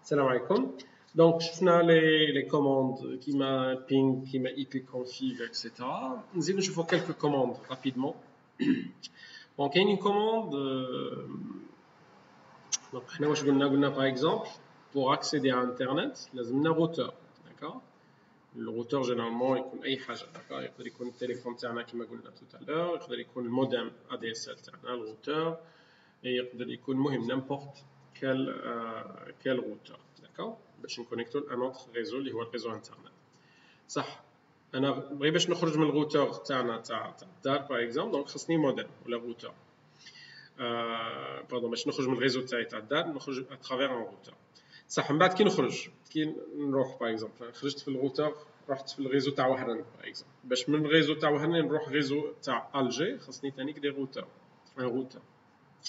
Salam alaikum. Donc, je fais les commandes qui m'a ping, qui m'a ipconfig, etc. Nous allons faire quelques commandes rapidement. Donc, il y a une commande. Donc, par exemple, pour accéder à Internet, il y a un routeur. D'accord? Le routeur, généralement, il peut être d'accord? Il peut être le téléphone comme on a dit tout à l'heure, il peut être le modem ADSL, le routeur, et il peut être n'importe quel routeur. D'accord? باش نكونيكتو ان اوتر ريزو اللي هو الريزو انترنت. صح. انا بغي باش نخرج من الروتور تاعنا تاع الدار باغ اكزومبل، دونك خصني موديم ولا روتور. باردون باش نخرج من الريزو تاعي تاع الدار نخرج اترافير ان روتور. صح. من بعد كي نخرج كي نروح باغ اكزومبل خرجت في الروتور رحت في الريزو تاع وهران باغ اكزومبل، باش من الريزو تاع وهران نروح ريزو تاع الجي خصني ثاني دي روتور ان روتور.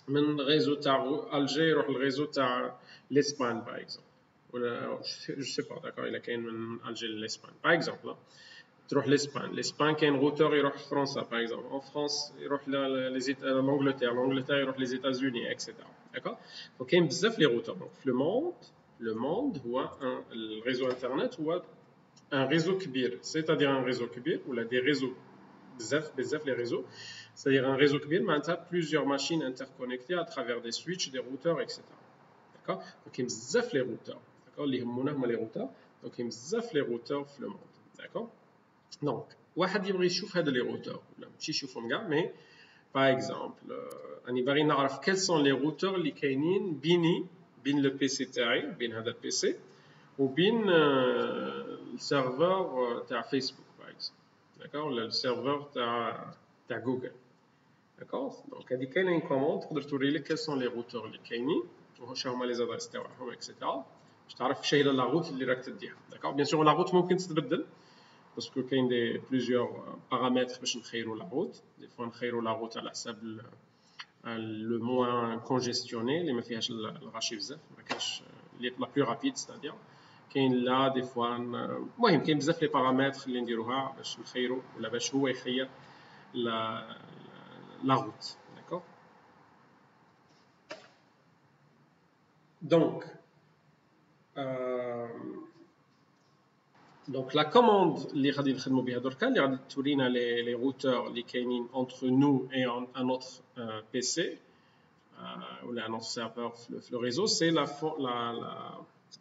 من الريزو تاع الجي يروح للريزو تاع لاسبان باغ اكزومبل، ولا جو سي با داكور الا كاين من الجي لاسبان باغ اكزومبل تروح لاسبان كاين روتور يروح لفرنسا باغ اكزومبل، اون فرانس يروح لانجلتير، لانجلتير يروح لي زيتازوني اكسيتيرا. داكور دونك كاين بزاف لي روتور. دونك في لو موند هو الريزو انترنت هو ان ريزو كبير، سيتادير ان ريزو كبير ولا دي ريزو بزاف les réseaux, c'est-à-dire un réseau كبير معناتها plusieurs machines interconnectées à travers des switches, des routeurs, etc. D'accord? Donc كاين بزاف les routeurs. D'accord? اللي يهمونا هما les routeurs. Donc كاين بزاف les routeurs في le monde. D'accord? Donc واحد يبغي يشوف هاد les routeurs ولا ماشي يشوفهم كاع، مي par exemple راني باغي نعرف quels sont les routeurs اللي كاينين بين لو بي سي تاعي، بين هذا البي سي وبين السيرفر تاع فيسبوك باغ اكزومبل. D'accord, le serveur تاع جوجل. D'accord, donc هذه كاينه كوموند تقدر توري لك quels sont les routeurs اللي كاينين وش هما لي زادريس تاعهم اكسيتيرا باش تعرف شنو هي لا روت اللي راك تديها. داكور بيان سور لا روت ممكن تتبدل باسكو كاين دي بليزيور بارامتر باش نخيروا لا روت. دي فوا نخيروا لا روت على حساب لو موان كونجيستيوني اللي ما فيهاش الغاشي بزاف، ما كاينش لا بلو رابيد ستادير. كاين لا دي فوا المهم كاين بزاف لي بارامتر اللي نديروها باش نخيروا ولا باش هو يخير لا روت. داكور دونك دونك لا كوموند اللي غادي نخدموا بها دركا اللي غادي تورينا لي روتور اللي كاينين انتر نو اي ان اوتر بي سي ولا ان اوتر سيرفور في لو ريزو، سي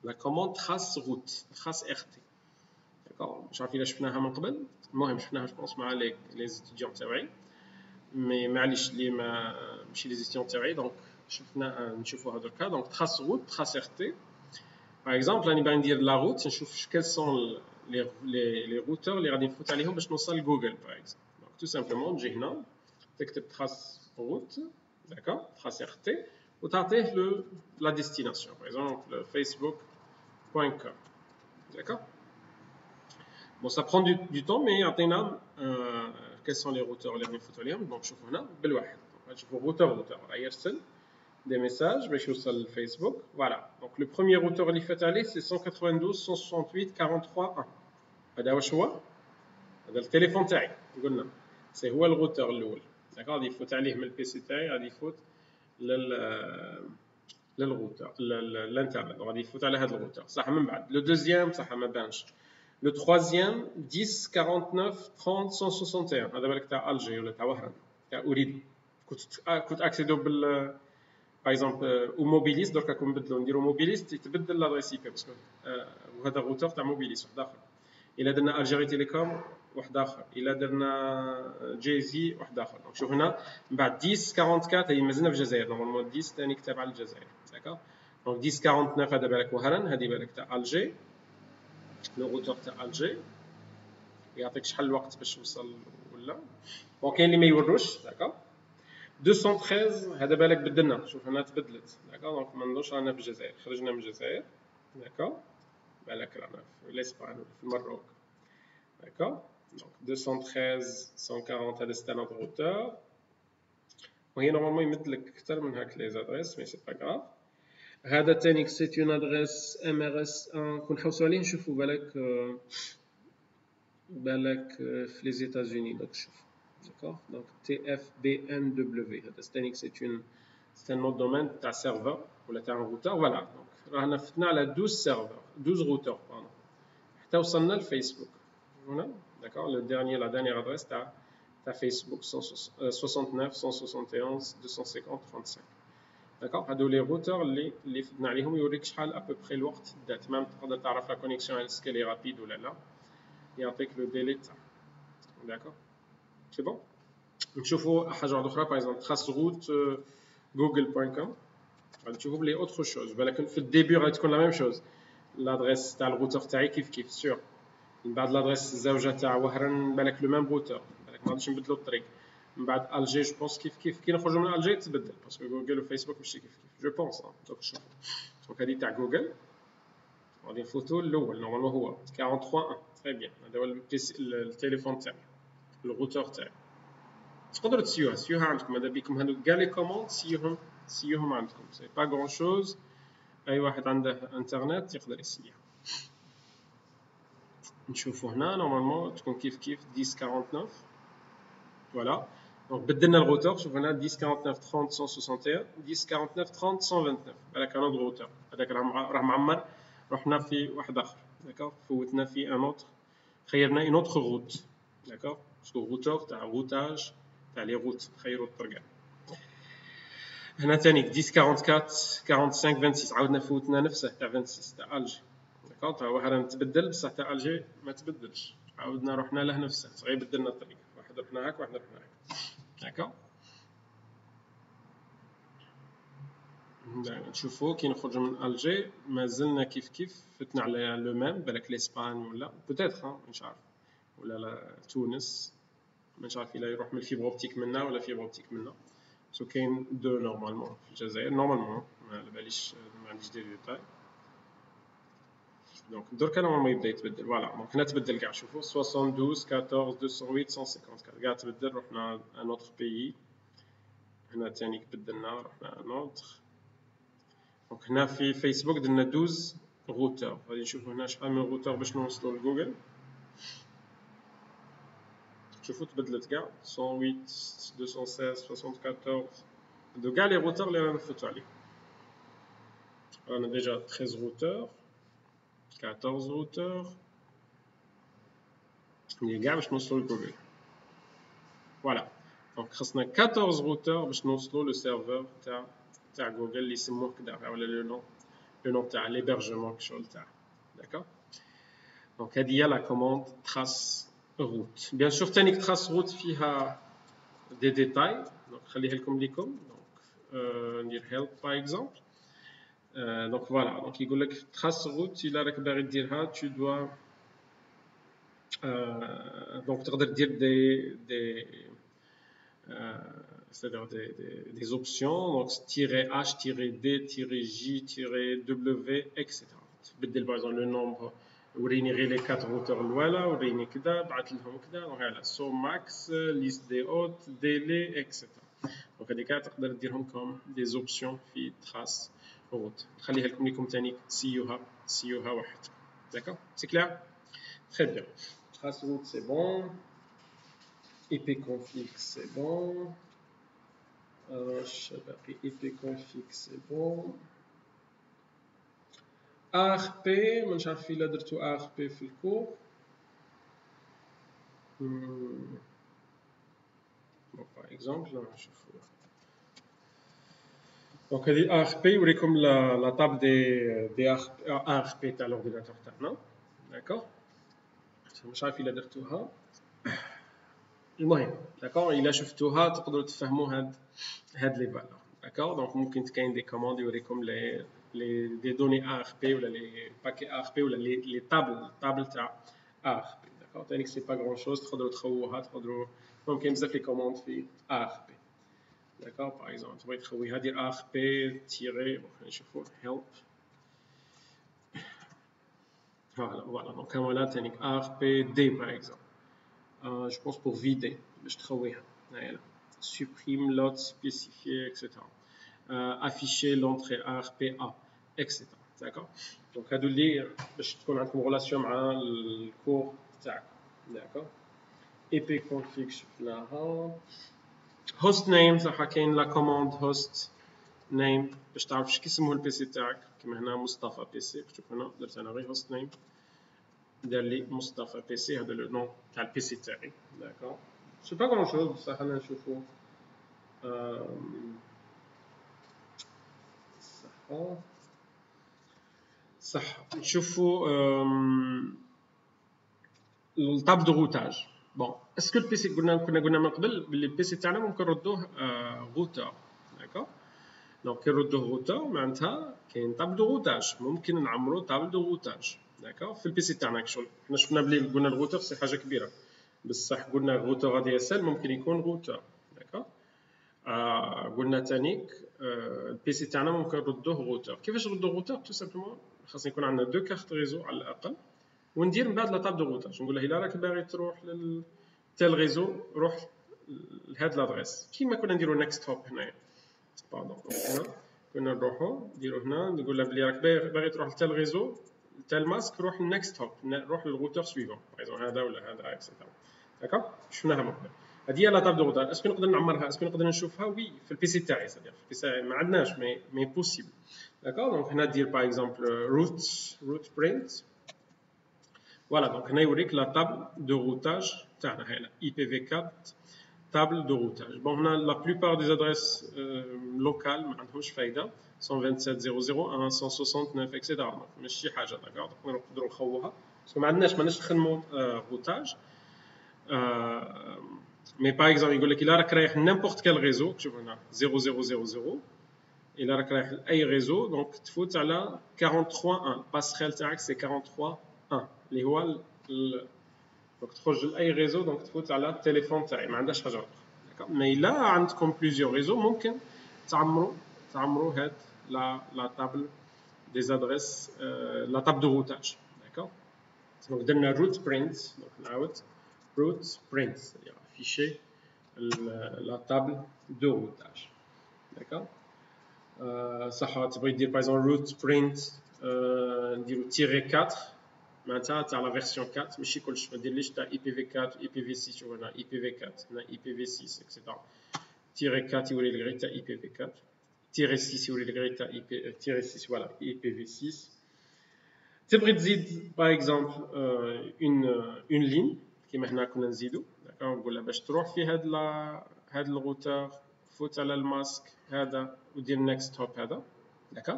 لا كوموند trace route trace rt. داكور مش عارف الا شفناها من قبل، المهم شفناها جوبونس مع لي ستوديون تاعي، مي معليش اللي ماشي لي ستوديون تاعي دونك شفنا نشوفوها دركا. دونك trace route trace rt باغ اكزومبل راني باغي ندير لا روت نشوف كال سون لي روتور اللي غادي نفوت عليهم باش نوصل لجوجل باغ اكزومبل. دونك تو سامبلومون تجي هنا تكتب trace route داكور trace rt وتعطيه لا ديستيناسيون باغ اكزومبل facebook.com. D'accord? Bon, ça prend du temps, mais يعطينا quels sont les routeurs اللي نفوتوا عليهم. دونك شوفوا هنا بالواحد نشوفوا روتور راه يرسل دي ميساج باش يوصل للفيسبوك. فوالا دونك لو بروميير روتور اللي فات عليه سي 192.168.43.1. هذا واش هو؟ هذا التليفون تاعي قلنا سي هو الروتور الاول. داكور غادي يفوت عليه من البي سي تاعي، غادي يفوت للروتور الانترنت، غادي يفوت على هذا الروتور. صح. من بعد لو دوزيام صح ما بانش. Le troisième 10 49 30 161 هذا بالك تاع الجي ولا تاع وهران تاع اريد. كنت اكسيدو بال باغ اكزومبل او موبيليست، درك راكم نبدلو نديرو موبيليست يتبدل لادريس اي بي باسكو وهذا الروتور تاع موبيليست واحد اخر. الا درنا الجيري تيليكوم واحد اخر، الا درنا جيزي واحد اخر. دونك شوف هنا من بعد 10 44 هي مازلنا في الجزائر، نورمالمون 10 ثاني كتاب على الجزائر. داكور دونك 10 49 هذا بالك وهران، هذه بالك تاع الجي لو روتور تاع الجي يعطيك شحال الوقت باش توصل ولا. بون كاين اللي ما يوروش. داكور 213 هذا بالك بدلنا، شوف هنا تبدلت. داكور دونك ما نضوش رانا في الجزائر، خرجنا من الجزائر. داكور بالك رانا في الاسبان ولا في المروك. داكور دونك 213 140 هذا سي ان روتور، وهي نورمالمون يمدلك اكثر من هاك لي زادريس مي سي با غراف. هذا تاني سي اون ادريس ام ار اس 1 كون نحوسوا عليه نشوفوا بالك في لي زيتازوني. دونك شوف داكور دونك تي اف بي ان دبليو هذا ستانيك سي ان نوت دومين تاع سيرفر ولا تاع روتور. فوالا دونك رانا فتنا على 12 سيرفر 12 روتور باردون حتى وصلنا لفيسبوك هنا داكور لو ديرني لا ديرنيير ادريس تاع فيسبوك 69 171 250 35 داكور هادو لي روتور اللي فتنا عليهم يوريك شحال ابوبخي الوقت دات مام تقدر تعرف لا كونيكسيون اسكو لي رابيد ولا لا يعطيك لو ديلي تاع داكور سي بون نشوفوا حاجه واحده اخرى باغ اكزومبل تراس روت google.com غادي تشوفوا بلي اوتر شوز ولكن في الديبي غادي تكون لا ميم شوز لادريس تاع الروتور تاعي كيف سور من بعد لادريس الزوجه تاع وهران بالك لو ميم روتور بالك ما غاديش نبدلوا الطريق من بعد الجي جو بونس كيف كي نخرجوا من الجي تبدل باسكو جوجل وفيسبوك ماشي كيف جو بونس دونك شوفوا دونك هذه تاع جوجل غادي نفوتوا الاول نورمالمون هو 43 تري بيان هذا هو التليفون تاعي الروتور تاعي تقدروا تسيوها عندكم ماذا بيكم هادو كاع لي كوموند سيوهم عندكم سي با غون شوز اي واحد عنده انترنت يقدر يسيها نشوفوا هنا نورمالمون تكون كيف 1049 فوالا دونك بدلنا الروتور شوف هنا 1049 30 161 1049 30 129 بالك ان اوتر روتور هذاك راه معمر رحنا في واحد اخر داكوغ فوتنا في ان اوتر خيرنا ان اوتر روت داكوغ باسكو روتور تاع روتاج تاع لي روت خيروا الطرق هنا ثاني 1044 45 26 عاودنا فوتنا نفسه تاع 26 تاع الجي داكوغ تاع واحد تبدل بصح تاع الجي ما تبدلش عاودنا رحنا له نفسه غير بدلنا الطريق واحد رحنا هاك واحد رحنا هاك داكوغ نشوفوا كي نخرجوا من الجي مازلنا كيف فتنا على لو ميم بالك لاسبان ولا بوتيتر مش عارف ولا تونس مش عارف الا يروح من الفيبر اوبتيك منا ولا فيبر اوبتيك منا سو كاين دو نورمالمون في الجزائر نورمالمون ما على باليش ما عنديش دي ديتاي دونك دركا نورمالمون يبدا يتبدل فوالا دونك هنا تبدل كاع شوفوا 72 14 208 154 كاع تبدل رحنا ان اوتر بيي هنا ثاني بدلنا رحنا ان اوتر دونك هنا في فيسبوك درنا 12 روتور غادي نشوفوا هنا شحال من روتور باش نوصلوا لجوجل شوفوا تبدلت كاع 108 216 74 هادو كاع لي روتور اللي رانا نفوتو عليهم رانا ديجا 13 روتور 14 روتور اللي كاع باش نوصلوا لجوجل فوالا دونك خصنا 14 روتور باش نوصلوا لو سيرفور تاع جوجل اللي يسموه كدا ولا لو نون تاع ليبرجمون شغل تاع داكوغ دونك هذه هي لا كوموند تراس روت بيان سور ثاني تراس روت فيها دي ديتاي دونك خليها لكم دونك ندير هيلب باغ اكزومبل دونك فوالا دونك يقول لك تراس روت الا راك باغي ديرها تو دوا دونك تقدر دير دي c'est-à-dire des options donc -h -d -j -w etc تبدل باغ لو نومبر وريني غير لي 4 روتور الاولى وريني كذا بعث لهم كذا دونك هذا سو ماكس ليست دي اوت ديلي اكسيتيرا دونك هذيك تقدر ديرهم كوم دي زوبسيون في تراس روت نخليها لكم ثاني سيوها وحدكم داكوغ سي كلير تري بيان تراس روت سي بون ipconfig c'est bon ipconfig c'est bon ARP مانيش عارف الا درتو ARP في الكور باغ اكزومبل نشوفو دونك هادي ARP يوريكم لا طاب دي ARP تاع لورديناتور تاعنا داكوغ مانيش عارف الا درتوها المهم داكوغ الا شفتوها تقدروا تفهموا هاد لي فالور داكوغ دونك ممكن كاين دي كوموند يوريكم لي دي دوني ARP ولا لي باكي ARP ولا لي طابل تاع ARP داكوغ ثاني سي با غون شوز تقدروا تخووها تقدروا ممكن بزاف لي كوموند في ARP داكوغ باغ اكزومبل تبغي تخويها دير ARP تيري نشوفوا هيلب فوالا دونك هنا ثاني ARP دي باغ اكزومبل je pense pour vider باش تخويها هنايا supprime lot spécifié etc afficher l'entrée ARPA etc d'accord donc هادو اللي باش تكون عندكم ريلاسيون مع الكور تاعكم d'accord ipconfig شفناها host name صح كاين لا كوموند host name باش تعرف كيسموه البي سي تاعك كما هنا مصطفى بي سي. شوف هنا درت انا غير هوست نيم دار لي مصطفى بي سي، هذا لو نون تاع البي سي تاعي. داكور سي با غران شوز بصح خلينا نشوفو صح نشوفو الطاب دو غوتاج. بون اسكو البي سي كنا قلنا من قبل باللي البي سي تاعنا ممكن نردوه غوتور. داكور دونك كي نردوه غوتور معناتها كاين طاب دو غوتاج، ممكن نعمرو طاب دو غوتاج. داكور في البي سي تاعنا كشغل حنا شفنا بلي قلنا الغوتور سي حاجه كبيره، بصح قلنا الغوتور دي اس ال ممكن يكون غوتور. داكور قلنا تانيك البي سي تاعنا ممكن نردوه غوتور. كيفاش نردوه غوتور؟ تو سامبلومون خاصنا يكون عندنا دو كارت ريزو على الاقل، وندير من بعد لا طاب دو غوتاج نقول له الا راك باغي تروح تال ريزو روح لهاد لادريس كيما كنا نديرو نيكست هوب هنايا. باردون هنا كنا نروحو نديرو هنا نقول له بلي راك باغي تروح لتال ريزو تال ماسك روح للنيكست هوب، روح للغوتور سويفون باغ هذا ولا هذا اكسيتيرا. داكوغ شفناها من قبل. هذه هي لا طاب دو غوتاج. اسكو نقدر نعمرها؟ اسكو نقدر نشوفها؟ وي في البي سي تاعي صديق في البي سي ما عندناش مي بوسيبل. داكوغ دونك هنا دير باغ اكزومبل روت برينت. فوالا دونك هنا يوريك لا طابل دو غوتاج تاعنا هنا IPv4 table de routage. Bon, on a la plupart des adresses locales, ما عندهمش فايدة 127.0.0 169 etc. ماشي حاجة داكوغ نقدروا نخووها باسكو ما عندناش نخدموا غوتاج. مي باغ اكزومبل يقول لك الا راك رايح نيمبورت كال ريزو، شوف هنا 0000 الا راك رايح لاي ريزو دونك تفوت على 43.1 باسخيل تاعك سي 43.1 اللي هو دونك تخرج لاي ريزو دونك تفوت على التليفون تاعي ما عندهاش حاجه اخرى. مي الا عندكم بليزيور ريزو ممكن تعمروا هاد لا طابل دي زادريس لا طاب دو روتاج. داكوغ دونك درنا روت برينت. دونك نعاود روت برينت يعني افيشي لا طابل دو روتاج. داكوغ صح تبغي دير باغ اكزومبل روت برينت نديرو تيري 4 معناتها تاع لا فيرسيون 4 ماشي كلش، ما ديرليش تاع IPv4 IPv6. شوف هنا IPv4 هنا IPv6 اكسيتيرا. تيري 4 يوري لي غير تاع IPv4، تيري 6 يوري لي غير تاع تيري 6 فوالا IPv6. تبغي تزيد باغ اكزومبل اون لين كيما هنا كنا نزيدو. داكوغ نقول لها باش تروح في هاد الروتور فوت على الماسك هذا ودير نيكست هوب هذا. داكوغ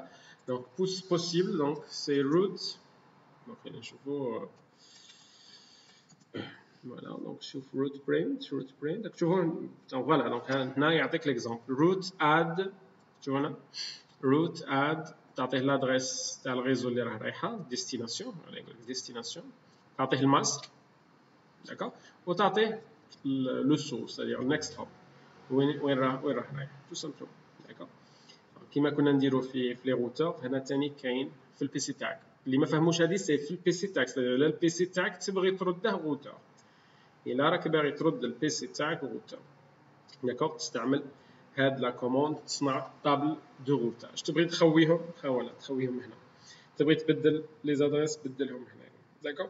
دونك بوسيبل دونك سي روت. دونك نشوفو فوالا دونك شوف روت برينت دونك شوفوا فوالا دونك هنا يعطيك ليكزومبل روت اد. شوف هنا روت اد تعطيه لادريس تاع الريزو اللي راه رايحه ديستيناسيون، يقول لك ديستيناسيون تعطيه الماسك. داكوغ وتعطيه لو سورس سادير نيكست هوب وين راه رايح تو سامبلومون. داكوغ كيما كنا نديرو في لي روتور هنا ثاني كاين في البي سي تاعك. اللي ما فهموش هذه سي في البي سي تاعك سادير لا البي سي تاعك تبغي ترده روتور. الا راك باغي ترد البي سي تاعك روتور داكوغ تستعمل هاد لا كوموند تصنع طابل دو روتاج. تبغي تخويهم تخويهم هنا، تبغي تبدل لي زادريس بدلهم هنا. داكوغ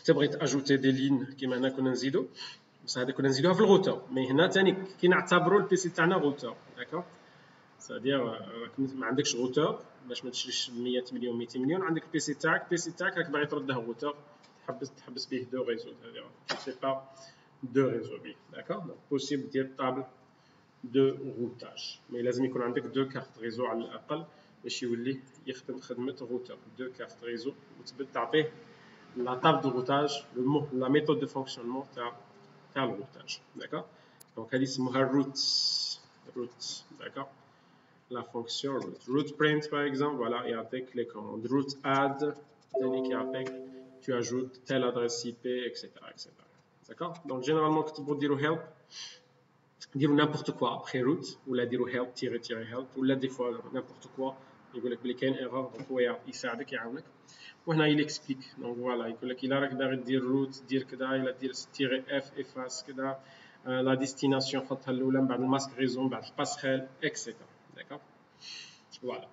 تبغي تاجوتي دي لين كيما هنا كنا نزيدو بصح هذه كنا نزيدوها في الروتور. مي هنا ثاني كي نعتبروا البي سي تاعنا روتور. داكوغ سادير راك ما عندكش روتور باش ما تشريش 100 مليون 200 مليون، عندك البي سي تاعك راك باغي ترده روتور تحبس به دو ريزو سي با دو ريزو بيه. داكوغ دونك بوسيبل دير طابل دو روتاج مي لازم يكون عندك دو كارت ريزو على الاقل باش يولي يخدم خدمه روتور. دو كارت ريزو وتبدا تعطيه لا طابل دو روتاج لا ميثود دو فونكسيونمون تاع الروتاج. داكوغ دونك هذه يسموها روت. داكوغ la fonction root print par exemple, voilà, et avec les commandes root add, avec tu ajoutes telle adresse IP, etc. D'accord? Donc généralement quand tu dire help, dire n'importe quoi après root, ou la dire help help, ou là des fois n'importe quoi, il يقول لك بلي كاين erreur donc هو يساعدك يعاونك. وهنا il explique donc voilà يقول لك إلا راك باغي دير root دير كذا، إلا دير -f efface كذا، la destination حطها الأولى من بعد الماسك ريزون من بعد الباسخيل etc. D'accord? Voilà.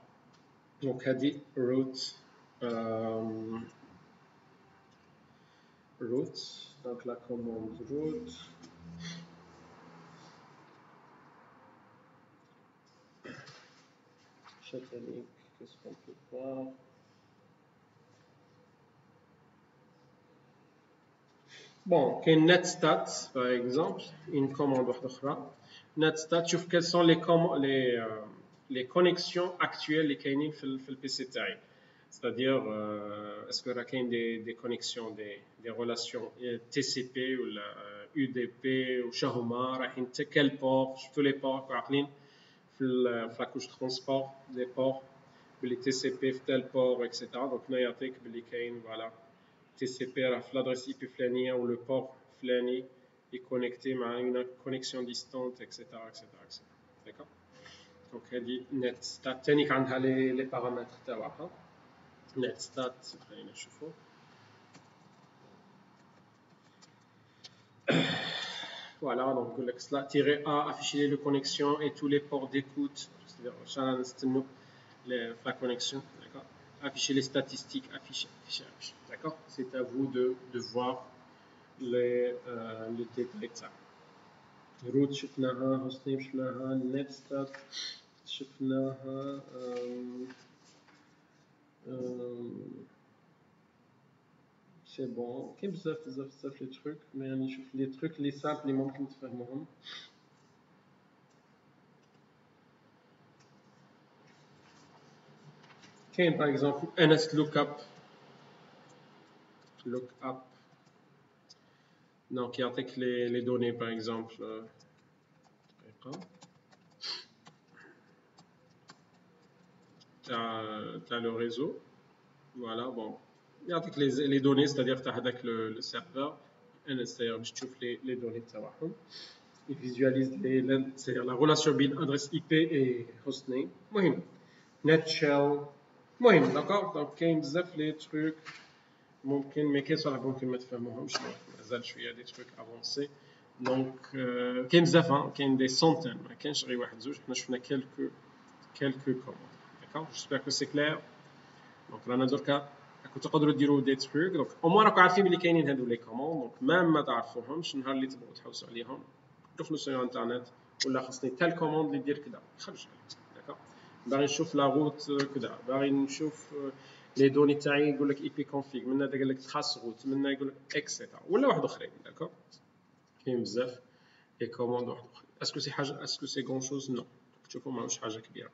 Donc, هذه root. Root. Donc, la commande root. Je qu'est-ce qu'on peut voir? Bon, netstat par exemple, une commande واحدة. netstat, tu vois quelles sont les connexions actuelles qui sont dans le PC تاعي. C'est-à-dire, est-ce qu'il y a des connexions, des relations TCP ou UDP ou Shahuma, quel port, tous les ports عاقلين في la couche transport des ports, les TCP في tel port, etc. Donc, nous يعطيك باللي كاين voilà. TCP راه في l'adresse IP فلانية ou le port فلاني est connecté à une connexion distante, etc. D'accord. Donc هذه netstat ثاني عندها les paramètres تاعها. netstat خلينا نشوفوا. Voilà, donc يقول لك -a afficher les connexions et tous les ports d'écoute, c'est-à-dire شحال نستنوا la connexion, d'accord. Afficher les statistiques, afficher. D'accord. C'est à vous de voir les détails de ça. route شفناها, hostname شفناها, netstat شفناها, c'est bon. كاين بزاف les trucs, mais نشوف les trucs les simples اللي ممكن تفهموهم. كاين par exemple ns lookup. Donc, il y a les données, par exemple. Tu as le réseau. Voilà, bon. Il y a les données, c'est-à-dire tu as le serveur. C'est-à-dire que tu les données. Il visualise c'est-à-dire la relation entre adresse IP et hostname. مهم. Netshell. مهم, d'accord. Donc, il y a les trucs. ممكن ما كاين صراحه ممكن ما تفهموهمش مازال شويه دي تروك افونسي دونك كاين بزاف كاين دي سونتين ما كاينش غير واحد زوج حنا شفنا كيلكو كوموند داكوغ جيسبر كو سي كلير دونك رانا دركا راكم تقدروا ديروا دي تروك دونك او موان راكم عارفين بلي كاينين هادو لي كوموند دونك ميم ما تعرفوهمش نهار اللي تبغوا تحوسوا عليهم دخلوا سير انترنت ولا خاصني تال كوموند اللي دير كذا خرج داكوغ باغي نشوف لا روت كذا باغي نشوف les données تاعي يقول لك IP config من هذا قال لك trace route من هنا يقول لك etc ولا واحد اخرين داكور كاين بزاف لي كوموند واحد اخرين اسكو سي حاجه اسكو سي غون شوز نو تشوفوا ماهوش حاجه كبيره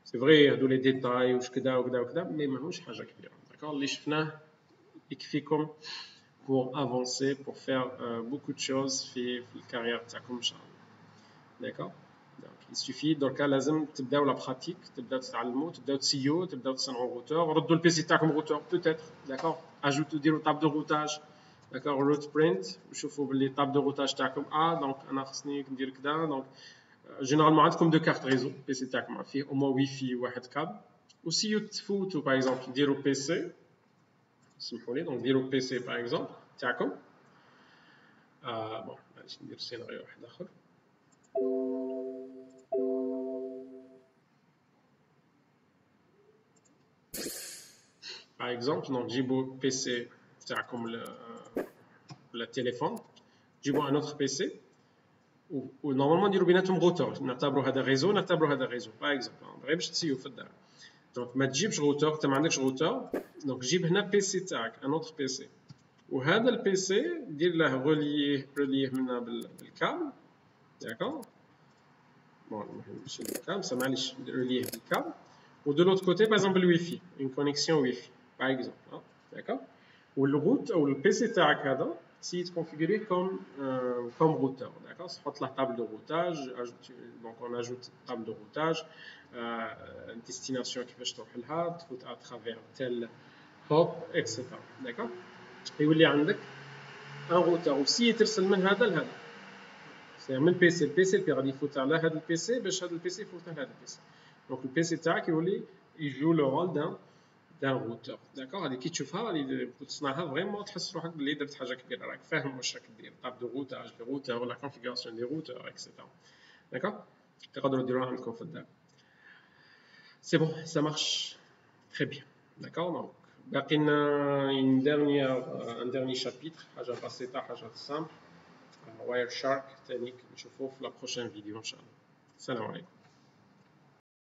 سي فري هادو لي ديتاي واش كذا وكذا وكذا مي ماهوش حاجه كبيره داكور اللي شفناه يكفيكم pour avancer pour faire beaucoup de choses في الكارير تاعكم ان شاء الله داكور. Il suffit donc لازم تبداو لا براتيك تبداو تتعلموا تبداو تسيو تبداو تصنعوا روتور ردوا البيسي تاعكم روتور بوتيتر داكور اجوتو ديروا طاب دو روتاج داكور روت برينت وشوفوا باللي طاب دو روتاج تاعكم دونك انا خصني ندير كذا دونك جينيرالمون عندكم دو كارت ريزو البيسي تاعكم فيه او موا واي واحد كابل وسيو تفوتوا باغ اكزومبل ديروا بيسي سمحوا لي دونك ديروا بيسي باغ اكزومبل تاعكم بون معليش ندير سيناريو واحد اخر. Par exemple, donc جيبوا PC تاعكم le téléphone, جيبوا un autre PC ونورمالمون نديروا بيناتهم روتور نعتبروا هذا ريزو نعتبروا هذا ريزو باغ اكزومبل غير باش تسيو في الدار دونك ما تجيبش روتور انت ما عندكش روتور دونك جيب هنا بيسي تاعك ان اوتر بيسي وهذا البيسي دير له روليه منا بالكابل داكور بون المهم ماشي بالكابل سا معليش روليه بالكابل ودو لوتر كوتي باغ اكزومبل الوي في اون كونيكسيون وي في باغ اكزومبل داكور والروت او البيسي تاعك هذا سي تكونفيغوريه كوم روتور داكور تحط له طابل دو روتاج دونك اون اجوت طابل دو روتاج ديستيناسيون كيفاش تروح لها تفوت ا ترافير تيل هوب اكسيتيرا داكور يولي عندك ان روتور وسي ترسل من هذا لهذا سي من البيسي البيسي اللي غادي يفوت على هذا البيسي باش هذا البيسي يفوت على هذا البيسي دونك البيسي تاعك يولي يجو لو رول d'un routeur d'accord هذه كي تشوفها غادي تصنعها فريمون تحس روحك بلي درت حاجه كبيره راك فاهم واش راك دير طاب دو روتاج دي روتور ولا كونفيغوراسيون دي روتور اكسيتيرا d'accord تقدروا ديروها عندكم في الدار سي بون سا مارش تري بيان d'accord donc باقي لنا ان ديرني شابيتر حاجه بسيطه حاجه سامبل واير شارك ثاني نشوفوه في لا بروشين فيديو ان شاء الله السلام عليكم